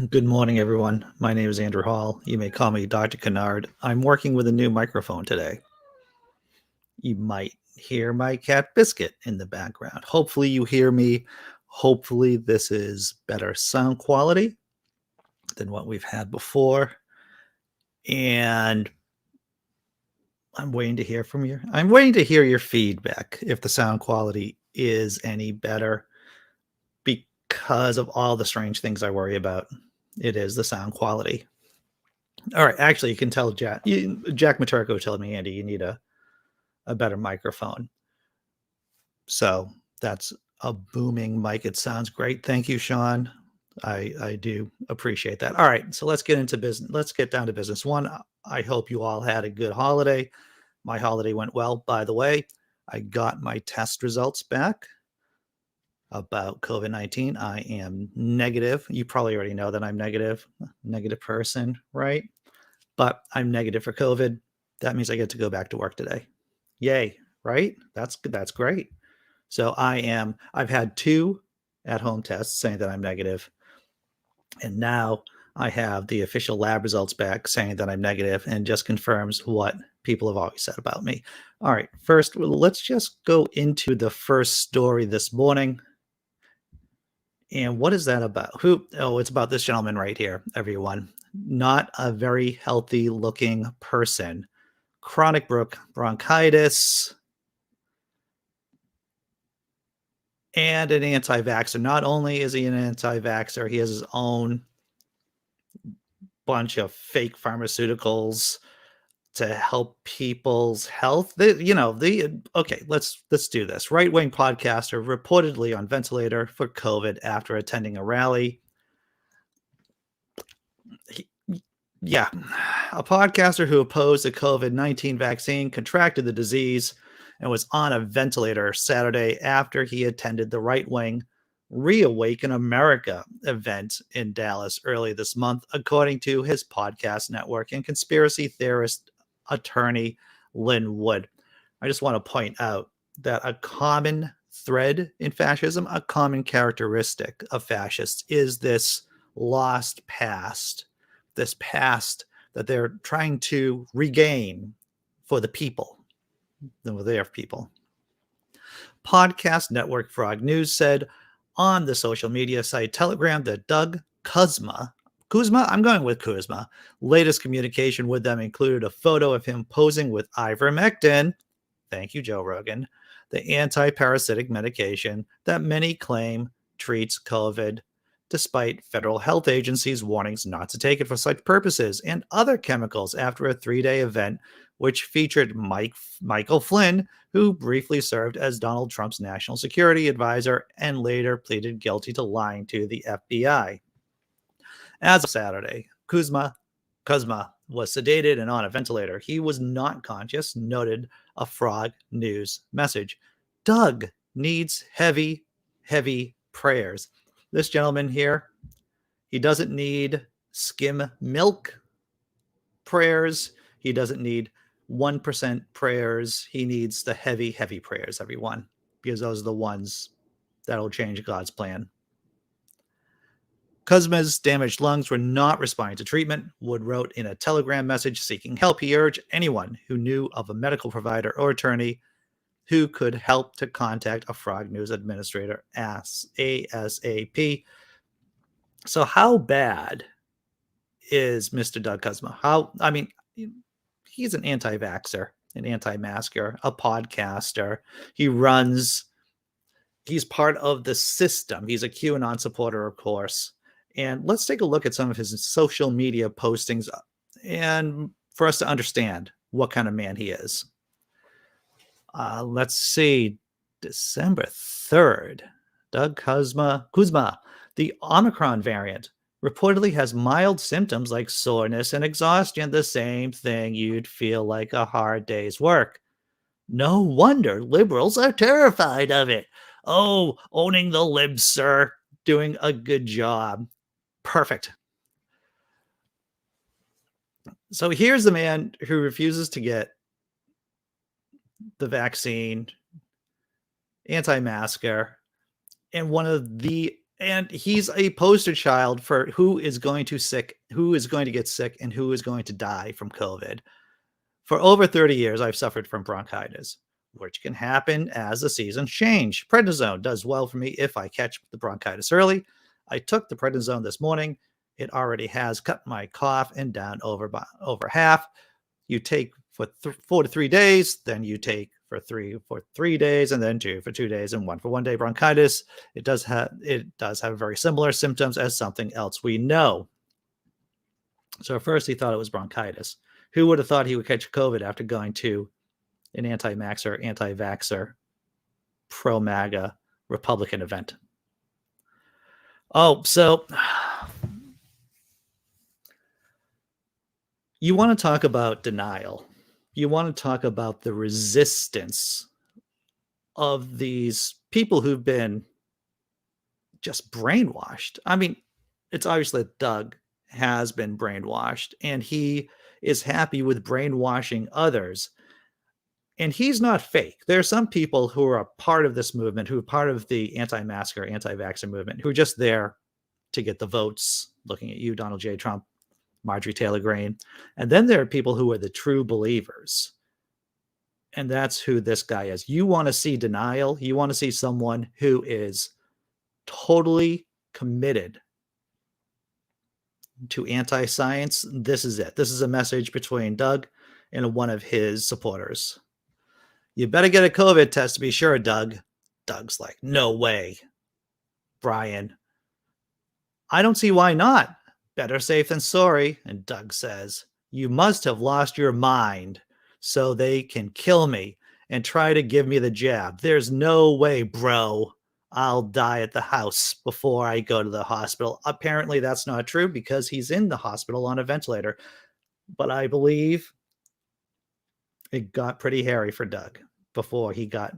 Good morning, everyone. My name is Andrew Hall. You may call me Dr. Kennard. I'm working with a new microphone today. You might hear my cat Biscuit in the background. Hopefully, you hear me. Hopefully, this is better sound quality than what we've had before. And I'm waiting to hear from you. I'm waiting to hear your feedback if the sound quality is any better because of all the strange things I worry about. It is the sound quality. All right, actually, you can tell Jack Maturko told me, Andy, you need a better microphone. So that's a booming mic. It sounds great. Thank you, Sean. I do appreciate that. All right, so let's get into business. Let's get down to business. One, I hope you all had a good holiday. My holiday went well, by the way. I got my test results back about COVID-19. I am negative. You probably already know that I'm negative person, right? But I'm negative for COVID. That means I get to go back to work today. Yay, right? That's great. So I've had 2 at-home tests saying that I'm negative, and now I have the official lab results back saying that I'm negative, and just confirms what people have always said about me. All right, first, let's just go into the first story this morning. And what is that about? It's about this gentleman right here, everyone. Not a very healthy looking person. Chronic bronchitis and an anti-vaxxer. Not only is he an anti-vaxxer, he has his own bunch of fake pharmaceuticals to help people's health. Okay, let's do this. Right-wing podcaster reportedly on ventilator for COVID after attending a rally. A podcaster who opposed the COVID-19 vaccine contracted the disease and was on a ventilator Saturday after he attended the right-wing Reawaken America event in Dallas early this month, according to his podcast network and conspiracy theorist attorney Lynn Wood. I just want to point out that a common thread in fascism, a common characteristic of fascists, is this lost past, this past that they're trying to regain for the people, their people. Podcast network Frog News said on the social media site Telegram that Doug Kuzma, I'm going with Kuzma, latest communication with them included a photo of him posing with ivermectin, thank you, Joe Rogan, the anti-parasitic medication that many claim treats COVID, despite federal health agencies' warnings not to take it for such purposes, and other chemicals after a 3-day event which featured Michael Flynn, who briefly served as Donald Trump's national security advisor and later pleaded guilty to lying to the FBI. As of Saturday, Kuzma was sedated and on a ventilator. He was not conscious, noted a Frog News message. Doug needs heavy, heavy prayers. This gentleman here, he doesn't need skim milk prayers. He doesn't need 1% prayers. He needs the heavy, heavy prayers, everyone, because those are the ones that'll change God's plan. Kuzma's damaged lungs were not responding to treatment. Wood wrote in a Telegram message seeking help. He urged anyone who knew of a medical provider or attorney who could help to contact a Frog News administrator ASAP. So how bad is Mr. Doug Kuzma? He's an anti-vaxxer, an anti-masker, a podcaster. He's part of the system. He's a QAnon supporter, of course. And let's take a look at some of his social media postings and for us to understand what kind of man he is. Let's see. December 3rd, Doug Kuzma, the Omicron variant, reportedly has mild symptoms like soreness and exhaustion, the same thing you'd feel like a hard day's work. No wonder liberals are terrified of it. Oh, owning the libs, sir. Doing a good job. Perfect. So here's the man who refuses to get the vaccine, anti-masker, and one of the And he's a poster child for who is going to get sick and who is going to die from COVID. For over 30 years, I've suffered from bronchitis, which can happen as the seasons change. Prednisone does well for me if I catch the bronchitis early. I took the prednisone this morning. It already has cut my cough and down over half. You take for 4 to 3 days, then you take for 3 days, and then 2 for 2 days, and 1 for 1 day bronchitis. It does have very similar symptoms as something else we know. So at first he thought it was bronchitis. Who would have thought he would catch COVID after going to an anti-maxer, anti-vaxxer, pro-MAGA Republican event? Oh, so you want to talk about denial. You want to talk about the resistance of these people who've been just brainwashed. I mean, it's obvious that Doug has been brainwashed, and he is happy with brainwashing others. And he's not fake. There are some people who are a part of this movement, who are part of the anti-masker, anti-vaxxer movement, who are just there to get the votes, looking at you, Donald J. Trump, Marjorie Taylor Greene. And then there are people who are the true believers. And that's who this guy is. You want to see denial. You want to see someone who is totally committed to anti-science. This is it. This is a message between Doug and one of his supporters. You better get a COVID test to be sure, Doug. Doug's like, no way, Brian. I don't see why not. Better safe than sorry. And Doug says, you must have lost your mind so they can kill me and try to give me the jab. There's no way, bro. I'll die at the house before I go to the hospital. Apparently that's not true because he's in the hospital on a ventilator. But I believe it got pretty hairy for Doug before he got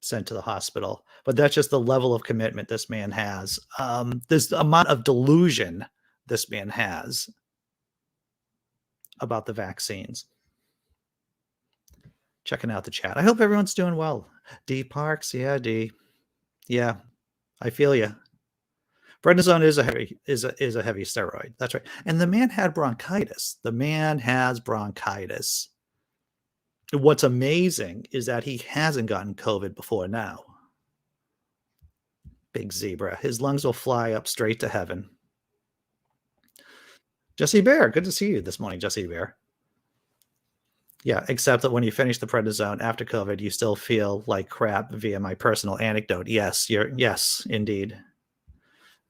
sent to the hospital. But that's just the level of commitment this man has. This amount of delusion this man has about the vaccines. Checking out the chat. I hope everyone's doing well. Dee Parks, yeah, Dee. Yeah, I feel you. Prednisone is a heavy steroid. That's right. And the man had bronchitis. The man has bronchitis. What's amazing is that he hasn't gotten COVID before now. Big zebra. His lungs will fly up straight to heaven. Jessi Bear, good to see you this morning, Jessi Bear. Yeah, except that when you finish the prednisone after COVID, you still feel like crap via my personal anecdote. Yes, indeed.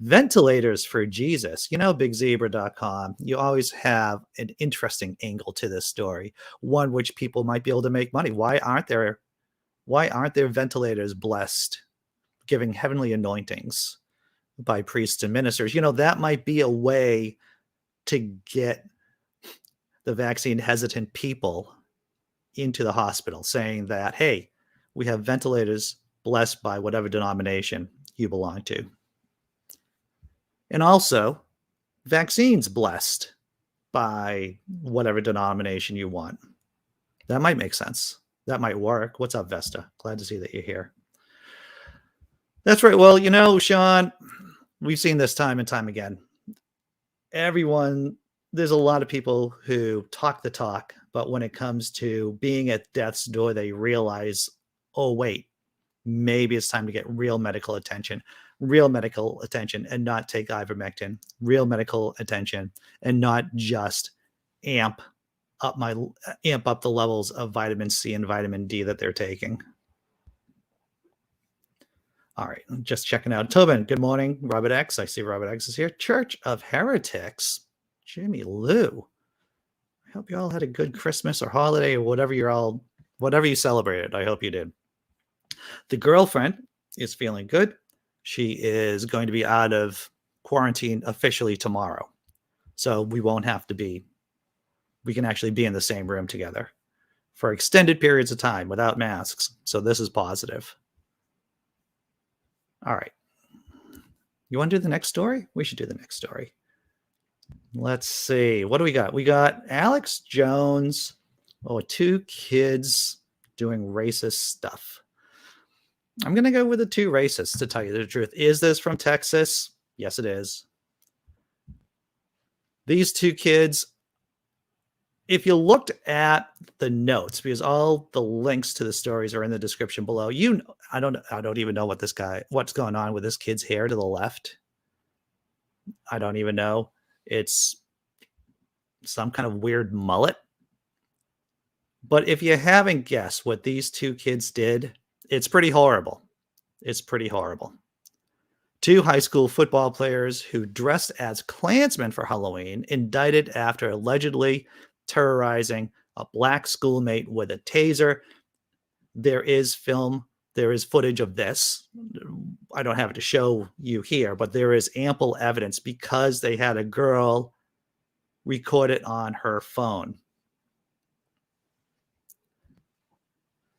Ventilators for Jesus. You know, bigzebra.com, you always have an interesting angle to this story, one which people might be able to make money. Why aren't there ventilators blessed, giving heavenly anointings by priests and ministers? You know, that might be a way to get the vaccine hesitant people into the hospital, saying that, hey, we have ventilators blessed by whatever denomination you belong to. And also vaccines blessed by whatever denomination you want. That might make sense. That might work. What's up, Vesta? Glad to see that you're here. That's right. Well, you know, Sean, we've seen this time and time again. There's a lot of people who talk the talk, but when it comes to being at death's door, they realize, oh, wait, maybe it's time to get real medical attention and not take ivermectin, real medical attention and not just amp up the levels of vitamin C and vitamin D that they're taking. All right, just checking out. Tobin, good morning. Robert X, I see Robert X is here. Church of Heretics, Jimmy Lou. I hope you all had a good Christmas or holiday or whatever you celebrated. I hope you did. The girlfriend is feeling good. She is going to be out of quarantine officially tomorrow. So we can actually be in the same room together for extended periods of time without masks. So this is positive. All right. You want to do the next story? We should do the next story. Let's see. What do we got? We got Alex Jones. 2 kids doing racist stuff. I'm going to go with the two racists, to tell you the truth. Is this from Texas? Yes, it is. These two kids, if you looked at the notes, because all the links to the stories are in the description below, I don't even know what's going on with this kid's hair to the left. I don't even know. It's some kind of weird mullet. But if you haven't guessed what these two kids did, it's pretty horrible. It's pretty horrible. Two high school football players who dressed as Klansmen for Halloween, indicted after allegedly terrorizing a black schoolmate with a taser. There is footage of this. I don't have it to show you here, but there is ample evidence because they had a girl record it on her phone.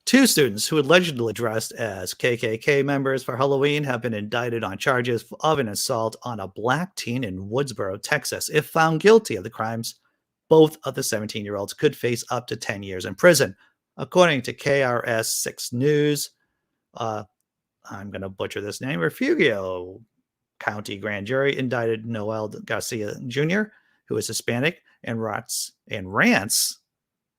Two students who allegedly dressed as KKK members for Halloween have been indicted on charges of an assault on a black teen in Woodsboro, Texas. If found guilty of the crimes, both of the 17-year-olds could face up to 10 years in prison. According to KRS 6 News, I'm going to butcher this name, Refugio County Grand Jury indicted Noel Garcia Jr., who is Hispanic, and Rance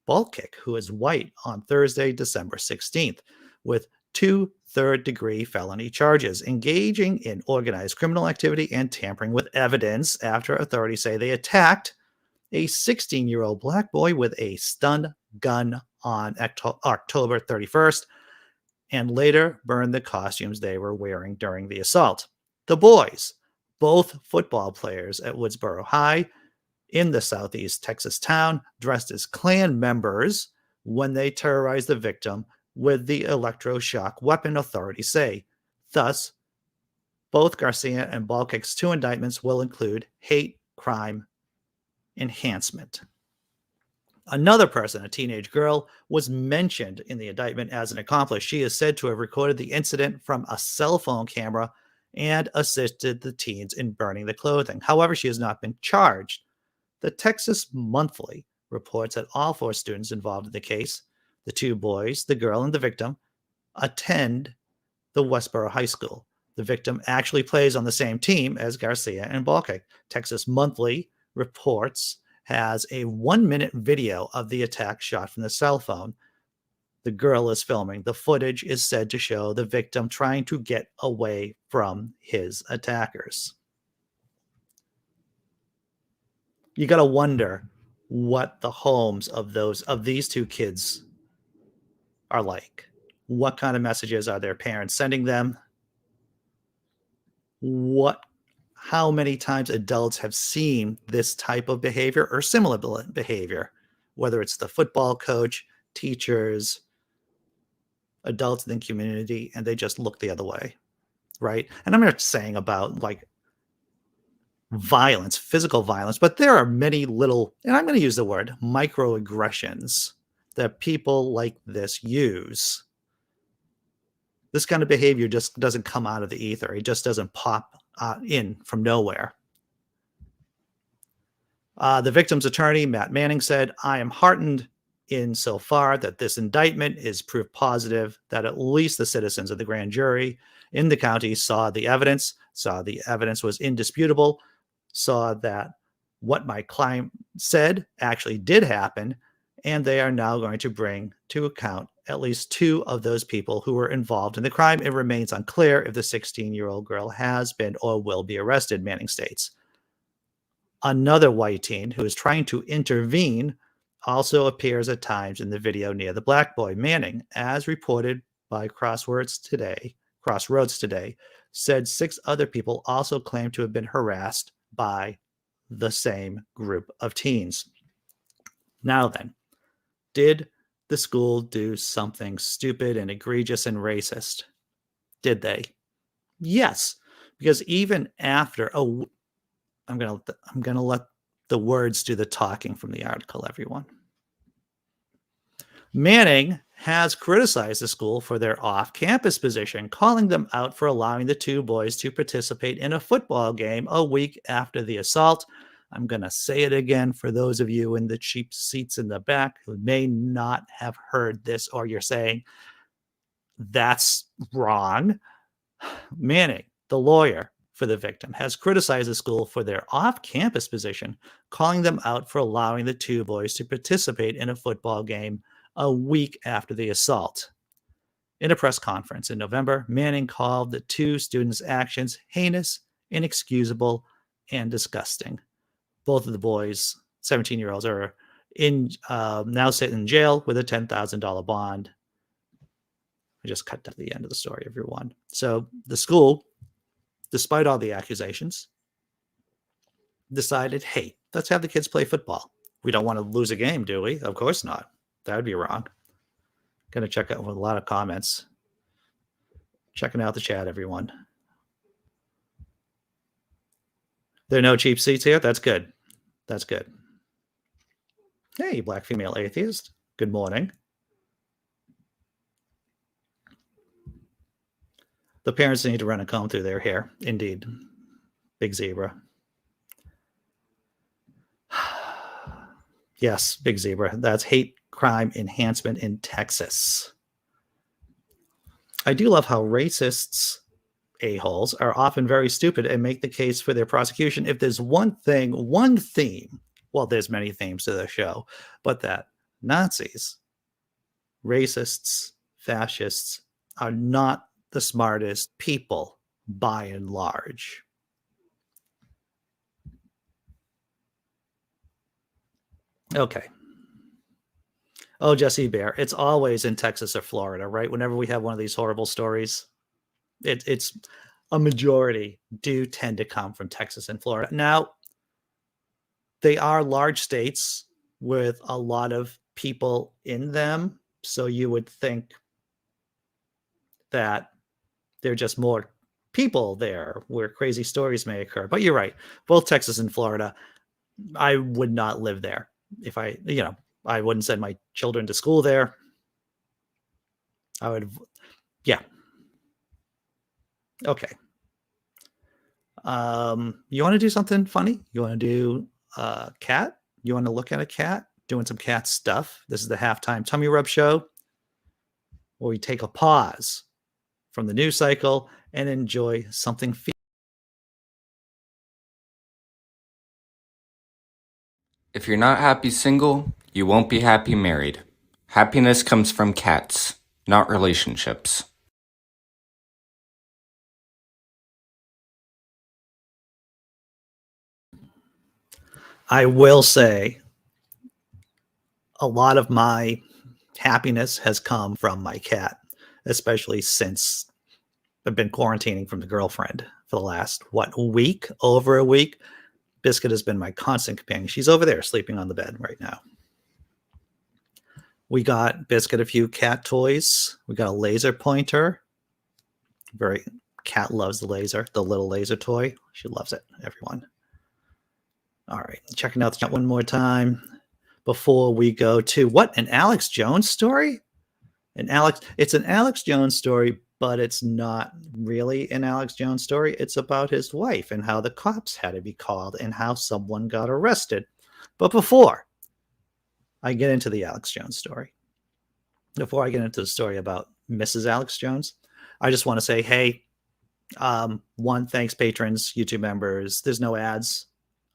Balkick, who is white, on Thursday, December 16th, with 2 third-degree felony charges, engaging in organized criminal activity and tampering with evidence after authorities say they attacked a 16-year-old black boy with a stun gun on October 31st and later burned the costumes they were wearing during the assault. The boys, both football players at Woodsboro High, in the southeast Texas town, dressed as Klan members when they terrorized the victim with the electroshock weapon, authorities say. Thus, both Garcia and Balkick's 2 indictments will include hate crime enhancement. Another person, a teenage girl, was mentioned in the indictment as an accomplice. She is said to have recorded the incident from a cell phone camera and assisted the teens in burning the clothing. However, she has not been charged. The Texas Monthly reports that all 4 students involved in the case, the 2 boys, the girl, and the victim, attend the Westboro High School. The victim actually plays on the same team as Garcia and Balkick. Texas Monthly reports has a 1-minute video of the attack shot from the cell phone the girl is filming. The footage is said to show the victim trying to get away from his attackers. You got to wonder what the homes of these 2 kids are like. What kind of messages are their parents sending them? How many times adults have seen this type of behavior or similar behavior, whether it's the football coach, teachers, adults in the community, and they just look the other way, right? And I'm not saying about like violence, physical violence, but there are many little, and I'm going to use the word microaggressions that people like this use. This kind of behavior just doesn't come out of the ether. It just doesn't pop in from nowhere. The victim's attorney, Matt Manning, said, "I am heartened insofar that this indictment is proof positive that at least the citizens of the grand jury in the county saw the evidence was indisputable, saw that what my client said actually did happen, and they are now going to bring to account at least 2 of those people who were involved in the crime. It remains unclear if the 16-year-old girl has been or will be arrested," Manning states. Another white teen who is trying to intervene also appears at times in the video near the black boy. Manning, as reported by Crossroads today, said 6 other people also claimed to have been harassed by the same group of teens. Now then, did the school do something stupid and egregious and racist? Did they? Yes, because even after I'm gonna let the words do the talking from the article, everyone. Manning has criticized the school for their off-campus position, calling them out for allowing the 2 boys to participate in a football game a week after the assault. I'm going to say it again for those of you in the cheap seats in the back who may not have heard this, or you're saying, That's wrong. Manning, the lawyer for the victim, has criticized the school for their off-campus position, calling them out for allowing the two boys to participate in a football game a week after the assault. In a press conference in November, Manning called the two students' actions heinous, inexcusable, and disgusting. Both of the boys, 17-year-olds, are now sitting in jail with a $10,000 bond. I just cut to the end of the story, everyone. So the school, despite all the accusations, decided, hey, let's have the kids play football. We don't want to lose a game, do we? Of course not. That would be wrong. Going to check out with a lot of comments. Checking out the chat, everyone. There are no cheap seats here? That's good. That's good. Hey, black female atheist. Good morning. The parents need to run a comb through their hair. Indeed. Big zebra. Yes, big zebra. That's hate crime enhancement in Texas. I do love how racists, a-holes, are often very stupid and make the case for their prosecution. If there's one theme, well, there's many themes to the show, but that Nazis, racists, fascists are not the smartest people by and large. Okay. Oh, Jessi Bear. It's always in Texas or Florida, right? Whenever we have one of these horrible stories, it's a majority do tend to come from Texas and Florida. Now, they are large states with a lot of people in them, so you would think that there are just more people there where crazy stories may occur. But you're right. Both Texas and Florida, I would not live there if I wouldn't send my children to school there. I would, yeah. Okay. You want to do something funny? You want to do a cat? You want to look at a cat? Doing some cat stuff. This is the halftime tummy rub show where we take a pause from the news cycle and enjoy something. If you're not happy single, you won't be happy married. Happiness comes from cats, not relationships. I will say a lot of my happiness has come from my cat, especially since I've been quarantining from the girlfriend for the last, week? Over a week. Biscuit has been my constant companion. She's over there sleeping on the bed right now. We got Biscuit a few cat toys. We got a laser pointer. Cat loves the laser, the little laser toy. She loves it, everyone. All right, checking out the chat one more time before we go to what? An Alex Jones story? It's an Alex Jones story, but it's not really an Alex Jones story. It's about his wife and how the cops had to be called and how someone got arrested. But before I get into the Alex Jones story, before I get into the story about Mrs. Alex Jones, I just want to say, hey, thanks, patrons, YouTube members. There's no ads.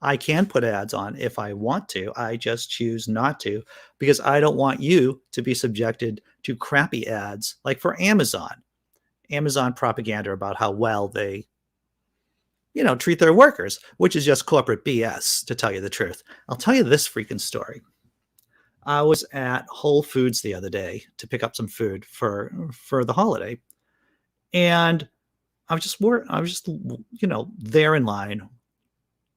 I can put ads on if I want to. I just choose not to because I don't want you to be subjected to crappy ads like for Amazon propaganda about how well they, treat their workers, which is just corporate BS, to tell you the truth. I'll tell you this freaking story. I was at Whole Foods the other day to pick up some food for the holiday, and I was just there in line,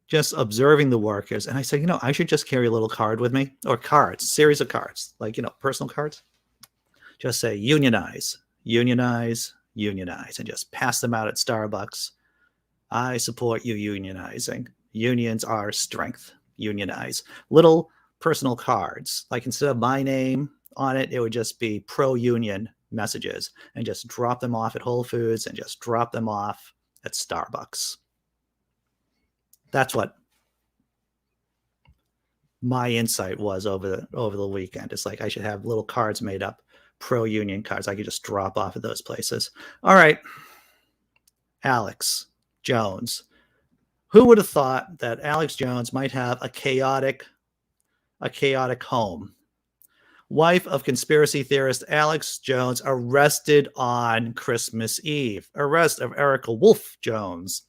just observing the workers. And I said, I should just carry a little card with me, or cards, series of cards, like, personal cards. Just say unionize, unionize, unionize, and just pass them out at Starbucks. I support you unionizing. Unions are strength. Unionize. Little personal cards, like instead of my name on it, it would just be pro-union messages, and just drop them off at Whole Foods and just drop them off at Starbucks. That's what my insight was over the weekend. It's like I should have little cards made up pro-union cards I could just drop off at those places. All right. Alex Jones. Who would have thought that Alex Jones might have a chaotic home? Wife of conspiracy theorist Alex Jones arrested on Christmas Eve. Arrest of Erica Wolf Jones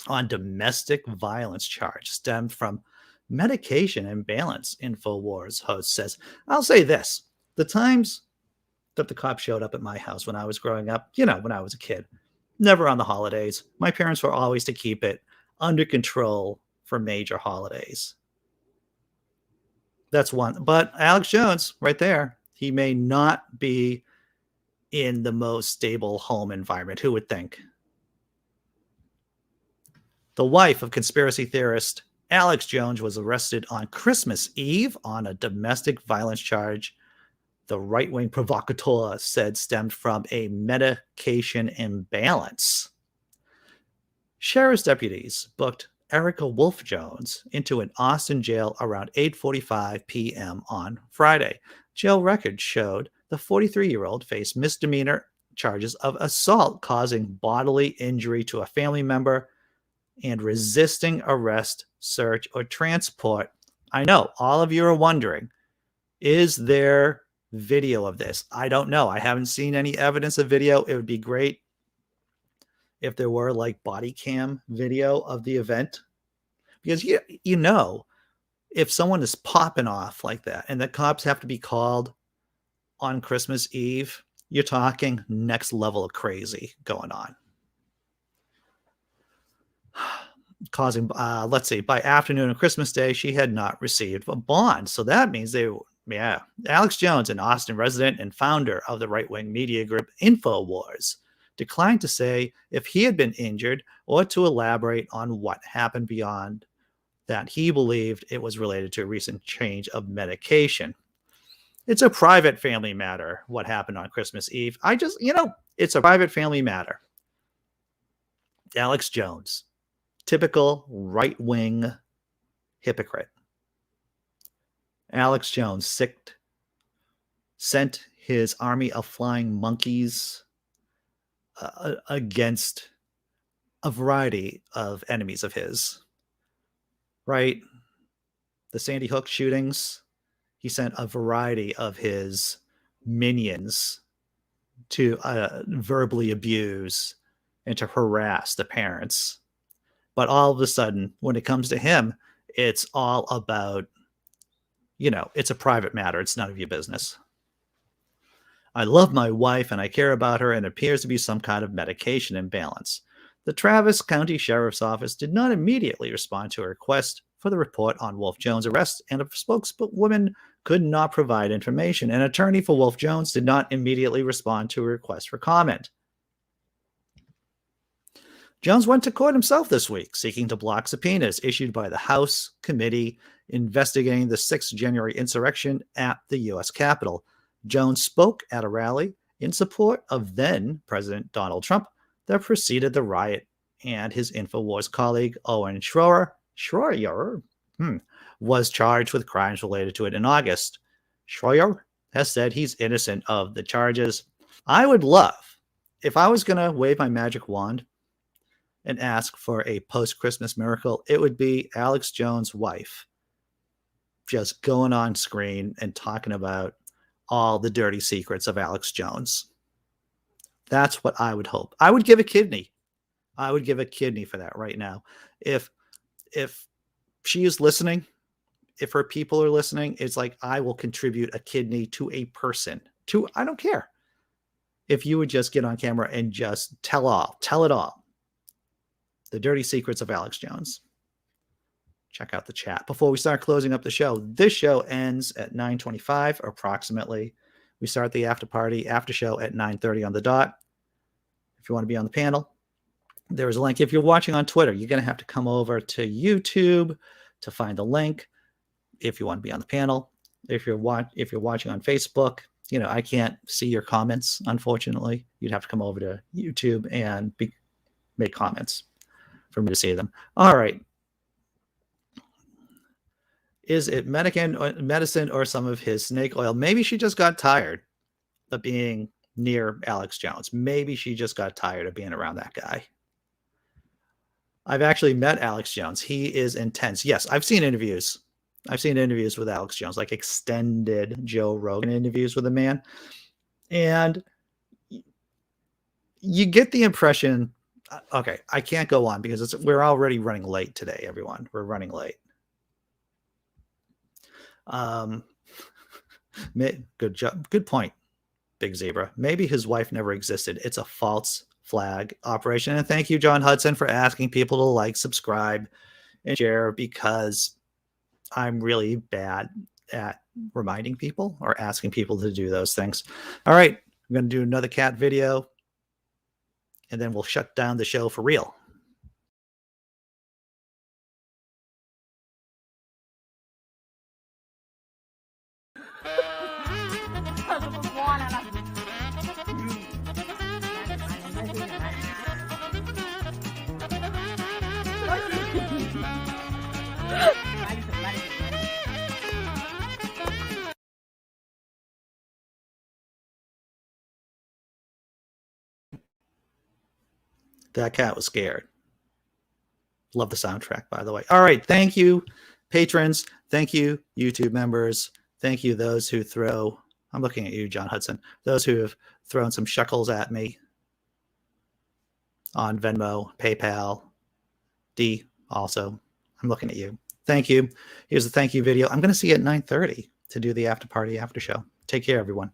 on domestic violence charge stemmed from medication imbalance, InfoWars host says. I'll say this. The times that the cops showed up at my house when I was growing up, when I was a kid, never on the holidays. My parents were always to keep it under control for major holidays. That's one. But Alex Jones, right there, he may not be in the most stable home environment. Who would think? The wife of conspiracy theorist Alex Jones was arrested on Christmas Eve on a domestic violence charge. The right-wing provocateur said stemmed from a medication imbalance. Sheriff's deputies booked Erica Wolf Jones into an Austin jail around 8:45 p.m. on Friday. Jail records showed the 43-year-old faced misdemeanor charges of assault causing bodily injury to a family member and resisting arrest, search, or transport. I know all of you are wondering, is there video of this? I don't know. I haven't seen any evidence of video. It would be great if there were like body cam video of the event, because if someone is popping off like that and the cops have to be called on Christmas Eve, you're talking next level of crazy going on. Causing, let's see, by afternoon of Christmas Day, she had not received a bond. So that means Alex Jones, an Austin resident and founder of the right-wing media group InfoWars, declined to say if he had been injured or to elaborate on what happened beyond that. He believed it was related to a recent change of medication. It's a private family matter, what happened on Christmas Eve. It's a private family matter. Alex Jones, typical right-wing hypocrite. Alex Jones sent his army of flying monkeys against a variety of enemies of his, right? The Sandy Hook shootings, he sent a variety of his minions to verbally abuse and to harass the parents. But all of a sudden, when it comes to him, it's all about, it's a private matter. It's none of your business. I love my wife and I care about her, and it appears to be some kind of medication imbalance. The Travis County Sheriff's Office did not immediately respond to a request for the report on Wolf Jones' arrest, and a spokeswoman could not provide information. An attorney for Wolf Jones did not immediately respond to a request for comment. Jones went to court himself this week, seeking to block subpoenas issued by the House committee investigating the 6th January insurrection at the U.S. Capitol. Jones spoke at a rally in support of then-President Donald Trump that preceded the riot, and his InfoWars colleague Owen Schroyer was charged with crimes related to it in August. Schroyer has said he's innocent of the charges. I would love, if I was going to wave my magic wand and ask for a post-Christmas miracle, it would be Alex Jones' wife just going on screen and talking about all the dirty secrets of Alex Jones. That's what I would hope. I would give a kidney. I would give a kidney for that right now. If she is listening, if her people are listening, it's like I will contribute a kidney to a person. I don't care. If you would just get on camera and just tell it all. The dirty secrets of Alex Jones. Check out the chat. Before we start closing up the show, this show ends at 9:25 approximately. We start the after show at 9:30 on the dot. If you want to be on the panel, there is a link. If you're watching on Twitter, you're going to have to come over to YouTube to find the link. If you want to be on the panel, if you're watching on Facebook, I can't see your comments, unfortunately. You'd have to come over to YouTube and make comments for me to see them. All right. Is it medicine or some of his snake oil? Maybe she just got tired. of being near Alex Jones. Maybe she just got tired of being around that guy. I've actually met Alex Jones. He is intense. Yes, I've seen interviews. I've seen interviews with Alex Jones, like extended Joe Rogan interviews with the man. And you get the impression, okay, I can't go on because we're already running late today, everyone. We're running late. Good job. Good point, Big Zebra. Maybe his wife never existed. It's a false flag operation. And thank you, John Hudson, for asking people to like, subscribe, and share, because I'm really bad at reminding people or asking people to do those things. All right, I'm going to do another cat video, and then we'll shut down the show for real. That cat was scared. Love the soundtrack, by the way. All right. Thank you, patrons. Thank you, YouTube members. Thank you, those who throw. I'm looking at you, John Hudson. Those who have thrown some shekels at me on Venmo, PayPal, Dee also. I'm looking at you. Thank you. Here's the thank you video. I'm going to see you at 9:30 to do the after party after show. Take care, everyone.